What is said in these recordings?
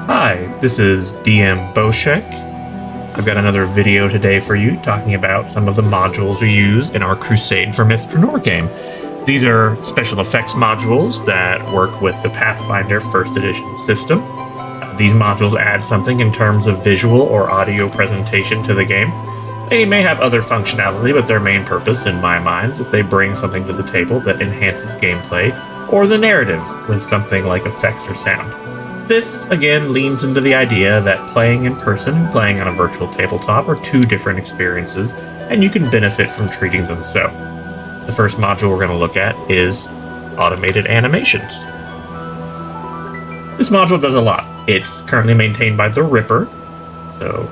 Hi, this is DM Bosheck. I've got another video today for you talking about some of the modules we use in our Crusade for Myth Drannor game. These are special effects modules that work with the Pathfinder 1st edition system. These modules add something in terms of visual or audio presentation to the game. They may have other functionality, but their main purpose, in my mind, is that they bring something to the table that enhances gameplay or the narrative with something like effects or sound. This, again, leans into the idea that playing in person and playing on a virtual tabletop are two different experiences, and you can benefit from treating them so. The first module we're going to look at is automated animations. This module does a lot. It's currently maintained by the Ripper, so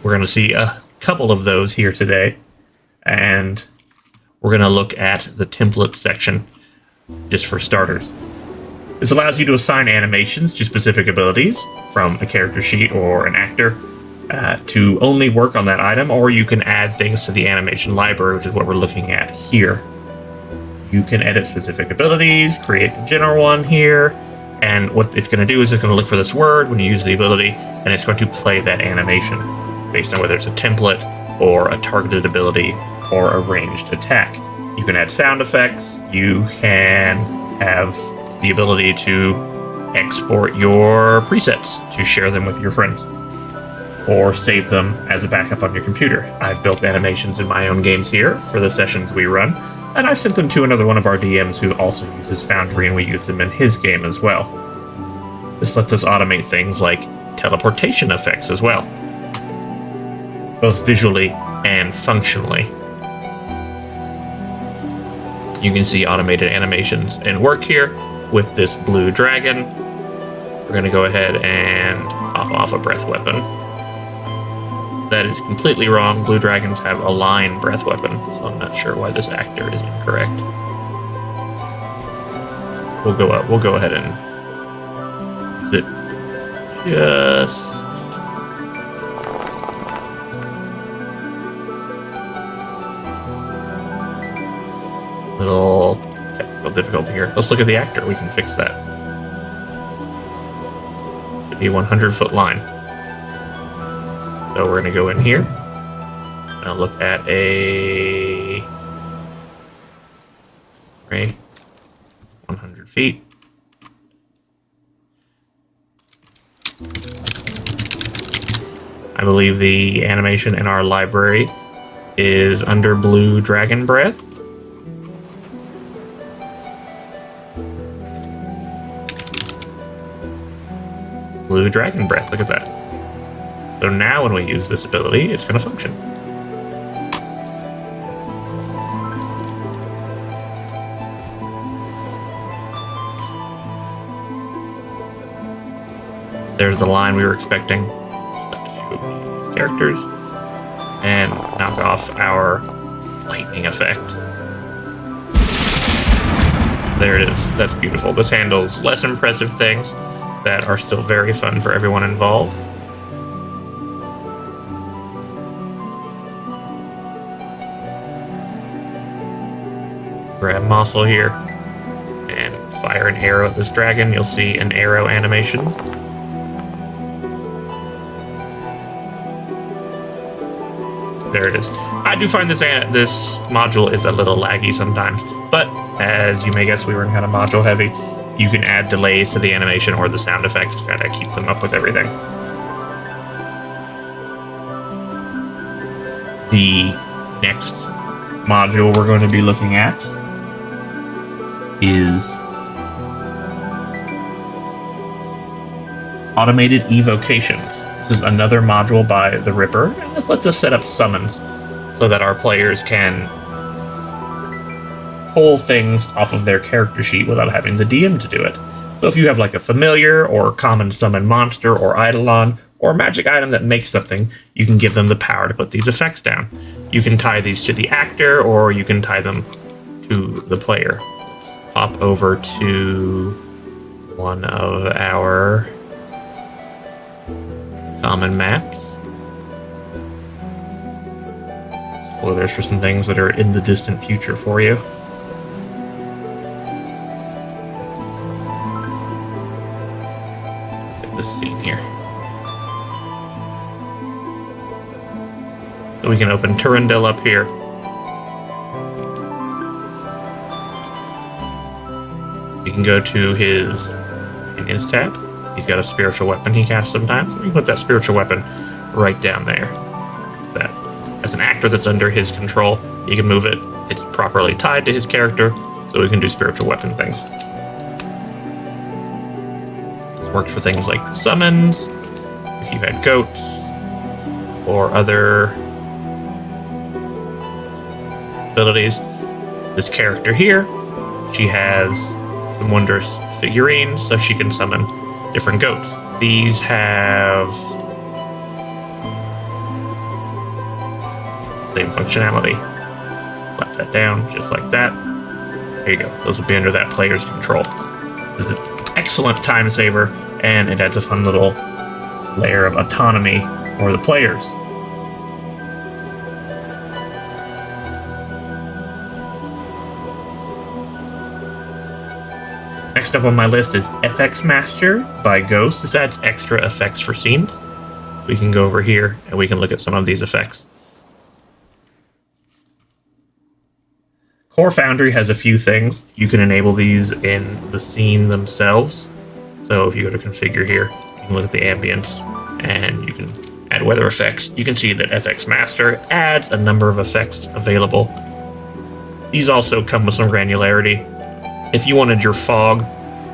we're going to see a couple of those here today, and we're going to look at the template section just for starters. This allows you to assign animations to specific abilities from a character sheet or an actor to only work on that item, or you can add things to the animation library, which is what we're looking at here. You can edit specific abilities, create a general one here, and what it's going to do is it's going to look for this word when you use the ability, and it's going to play that animation based on whether it's a template or a targeted ability or a ranged attack. You can add sound effects, you can have the ability to export your presets to share them with your friends or save them as a backup on your computer. I've built animations in my own games here for the sessions we run, and I've sent them to another one of our DMs who also uses Foundry, and we use them in his game as well. This lets us automate things like teleportation effects as well, both visually and functionally. You can see automated animations in work here with this blue dragon. We're going to go ahead and pop off a breath weapon. That is completely wrong. Blue dragons have a line breath weapon, so I'm not sure why this actor is incorrect. We'll go ahead and use it just little technical difficulty here. Let's look at the actor. We can fix that. Should be 100-foot line. So we're going to go in here. Now look at a 100 feet. I believe the animation in our library is under blue dragon breath. Blue dragon breath, look at that. So now when we use this ability, it's going to function. There's the line we were expecting. Select a few of these characters and knock off our lightning effect. There it is. That's beautiful. This handles less impressive things that are still very fun for everyone involved. Grab Mossel here and fire an arrow at this dragon. You'll see an arrow animation. There it is. I do find this module is a little laggy sometimes, but as you may guess, we were kind of module heavy. You can add delays to the animation or the sound effects to kind of keep them up with everything. The next module we're going to be looking at is automated evocations. This is another module by the Ripper, and this lets us set up summons so that our players can pull things off of their character sheet without having the DM to do it. So if you have like a familiar or common summon monster or eidolon or magic item that makes something, you can give them the power to put these effects down. You can tie these to the actor, or you can tie them to the player. Let's pop over to one of our common maps. Spoilers for some things that are in the distant future for you. this scene here. So we can open Turandel up here. We can go to his Opinions tab. He's got a spiritual weapon he casts sometimes. We can put that spiritual weapon right down there. That, as an actor that's under his control, he can move it. It's properly tied to his character, so we can do spiritual weapon things. It's worked for things like summons, if you had goats, or other abilities. This character here, she has some wondrous figurines, so she can summon different goats. These have same functionality. Flap that down, just like that. There you go. Those will be under that player's control. This is an excellent time saver, and it adds a fun little layer of autonomy for the players. Next up on my list is FXMaster by Ghost. This adds extra effects for scenes. We can go over here and we can look at some of these effects. Core Foundry has a few things. You can enable these in the scene themselves. So if you go to configure here, you can look at the ambience and you can add weather effects. You can see that FXMaster adds a number of effects available. These also come with some granularity. If you wanted your fog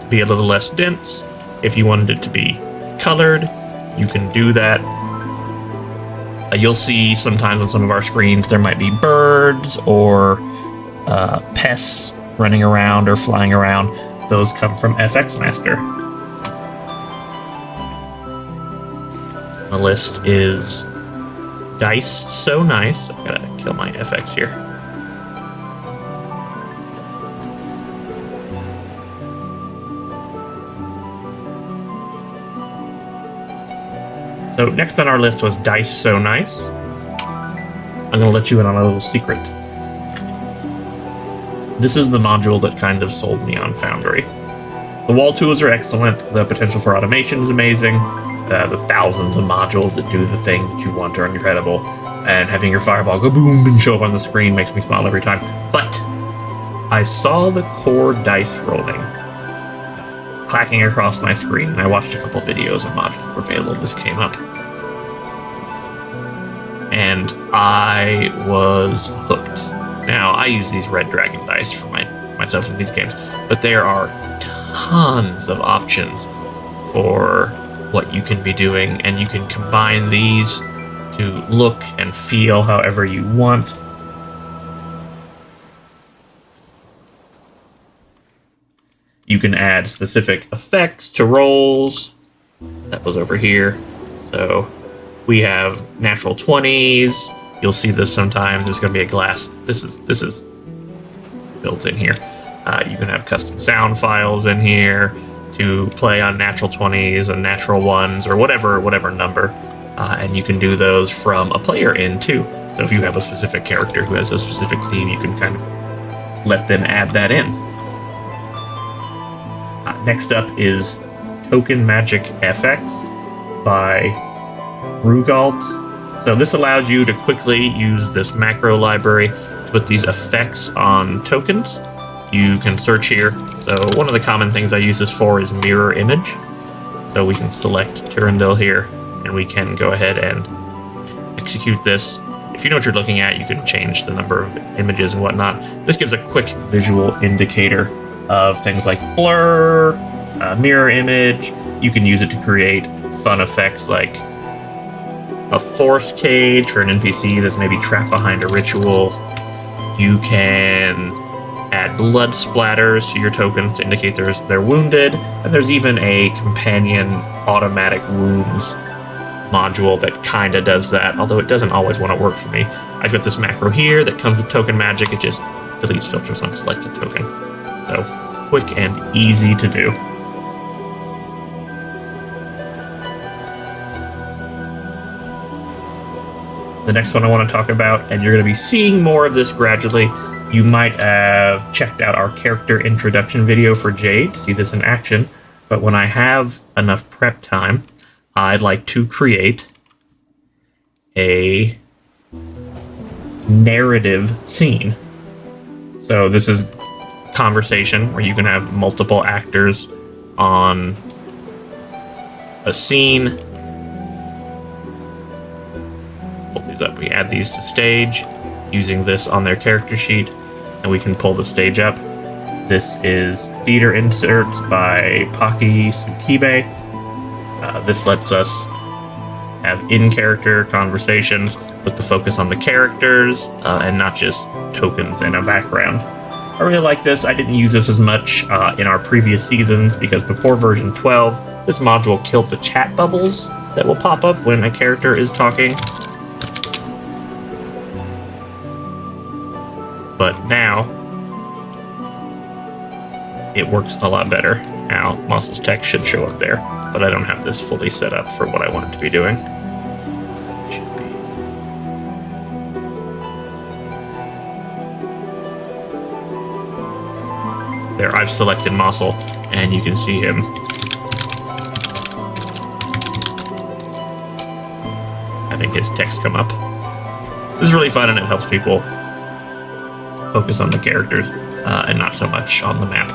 to be a little less dense, if you wanted it to be colored, you can do that. You'll see sometimes on some of our screens there might be birds or pests running around or flying around. Those come from FXMaster. The list is Dice So Nice. I've got to kill my FX here. So next on our list was Dice So Nice. I'm going to let you in on a little secret. This is the module that kind of sold me on Foundry. The wall tools are excellent. The potential for automation is amazing. The thousands of modules that do the thing that you want are incredible. And having your fireball go boom and show up on the screen makes me smile every time. But I saw the core dice rolling clacking across my screen, and I watched a couple videos of modules that were available. This came up. And I was hooked. Now, I use these red dragon dice for myself in these games, but there are tons of options for what you can be doing, and you can combine these to look and feel however you want. You can add specific effects to rolls. That was over here. So we have natural 20s. You'll see this sometimes. There's going to be a glass. This is built in here. You can have custom sound files in here to play on natural 20s and natural 1s or whatever number. And you can do those from a player in too. So if you have a specific character who has a specific theme, you can kind of let them add that in. Next up is Token Magic FX by Rugalt. So this allows you to quickly use this macro library to put these effects on tokens. You can search here. So one of the common things I use this for is mirror image. So we can select Turandel here, and we can go ahead and execute this. If you know what you're looking at, you can change the number of images and whatnot. This gives a quick visual indicator of things like blur, mirror image. You can use it to create fun effects like a force cage for an NPC that's maybe trapped behind a ritual. You can add blood splatters to your tokens to indicate they're wounded, and there's even a companion automatic wounds module that kind of does that, although it doesn't always want to work for me. I've got this macro here that comes with token magic. It just deletes filters on selected token. So quick and easy to do. The next one I want to talk about, and you're going to be seeing more of this gradually. You might have checked out our character introduction video for Jade to see this in action. But when I have enough prep time, I'd like to create a narrative scene. So this is conversation where you can have multiple actors on a scene. Let's pull these up. We add these to stage using this on their character sheet, and we can pull the stage up. This is Theater Inserts by Paki Tsukibe. This lets us have in-character conversations with the focus on the characters and not just tokens in a background. I really like this. I didn't use this as much in our previous seasons because before version 12, this module killed the chat bubbles that will pop up when a character is talking. But now, it works a lot better. Now, Moss's text should show up there, but I don't have this fully set up for what I want it to be doing. It should be. There, I've selected Mossel, and you can see him. Having his text come up. This is really fun, and it helps people focus on the characters and not so much on the map.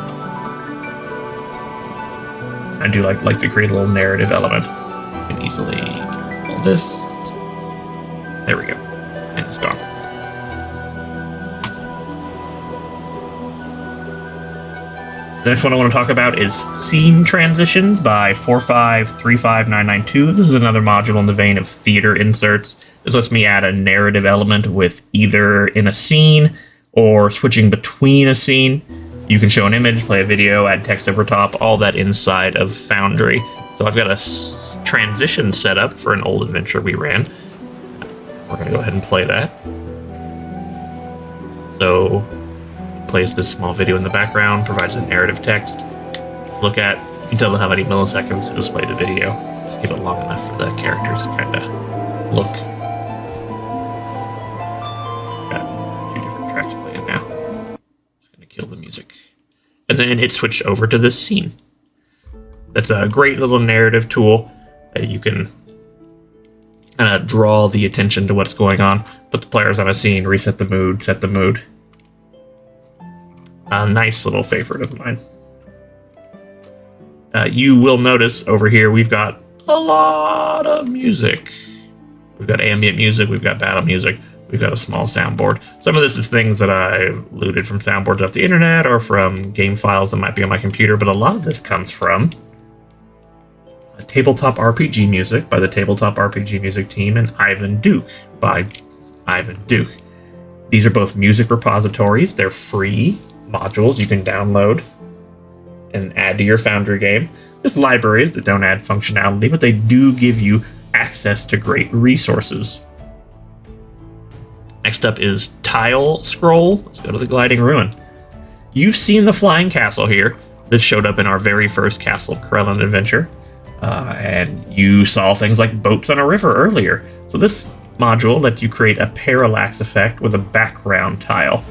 I do like to create a little narrative element. You can easily get all this. There we go. And it's gone. The next one I want to talk about is Scene Transitions by 4535992. This is another module in the vein of theater inserts. This lets me add a narrative element with either in a scene or switching between a scene. You can show an image, play a video, add text over top, all that inside of Foundry. So I've got a transition set up for an old adventure we ran. We're going to go ahead and play that. So it plays this small video in the background, provides a narrative text. Look at, you can tell how many milliseconds to display the video. Just give it long enough for the characters to kind of look. Got 2 different tracks playing now. Just going to kill the music. And then it switched over to this scene. That's a great little narrative tool that you can kind of draw the attention to what's going on, put the players on a scene, reset the mood, set the mood. A nice little favorite of mine. You will notice over here we've got a lot of music. We've got ambient music, we've got battle music, we've got a small soundboard. Some of this is things that I've looted from soundboards off the internet or from game files that might be on my computer, but a lot of this comes from Tabletop RPG music by the Tabletop RPG music team and Ivan Duch by Ivan Duch. These are both music repositories. They're free modules you can download and add to your Foundry game. There's libraries that don't add functionality, but they do give you access to great resources. Next up is Tile Scroll. Let's go to the Gliding Ruin. You've seen the Flying Castle here. This showed up in our very first Castle of Krellin adventure. And you saw things like boats on a river earlier. So this module lets you create a parallax effect with a background tile.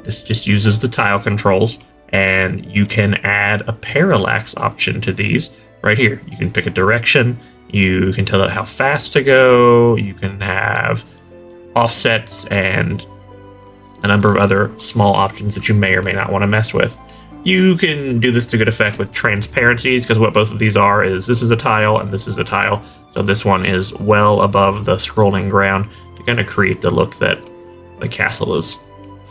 This just uses the tile controls, and you can add a parallax option to these right here. You can pick a direction, you can tell it how fast to go, you can have offsets and a number of other small options that you may or may not want to mess with. You can do this to good effect with transparencies, because what both of these are is this is a tile and this is a tile. So this one is well above the scrolling ground to kind of create the look that the castle is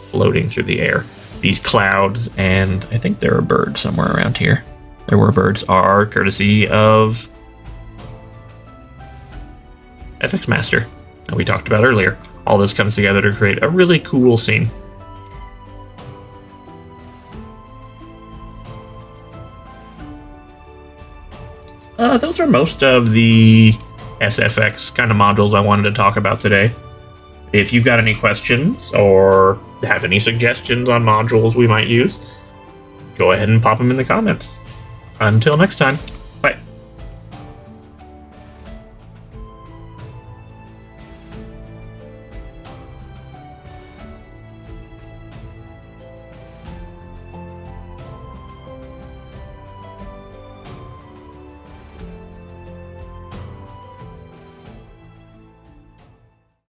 floating through the air. These clouds, and I think there are birds somewhere around here. There were birds, are courtesy of FXMaster that we talked about earlier. All this comes together to create a really cool scene. Those are most of the SFX kind of modules I wanted to talk about today. If you've got any questions or have any suggestions on modules we might use, go ahead and pop them in the comments. Until next time.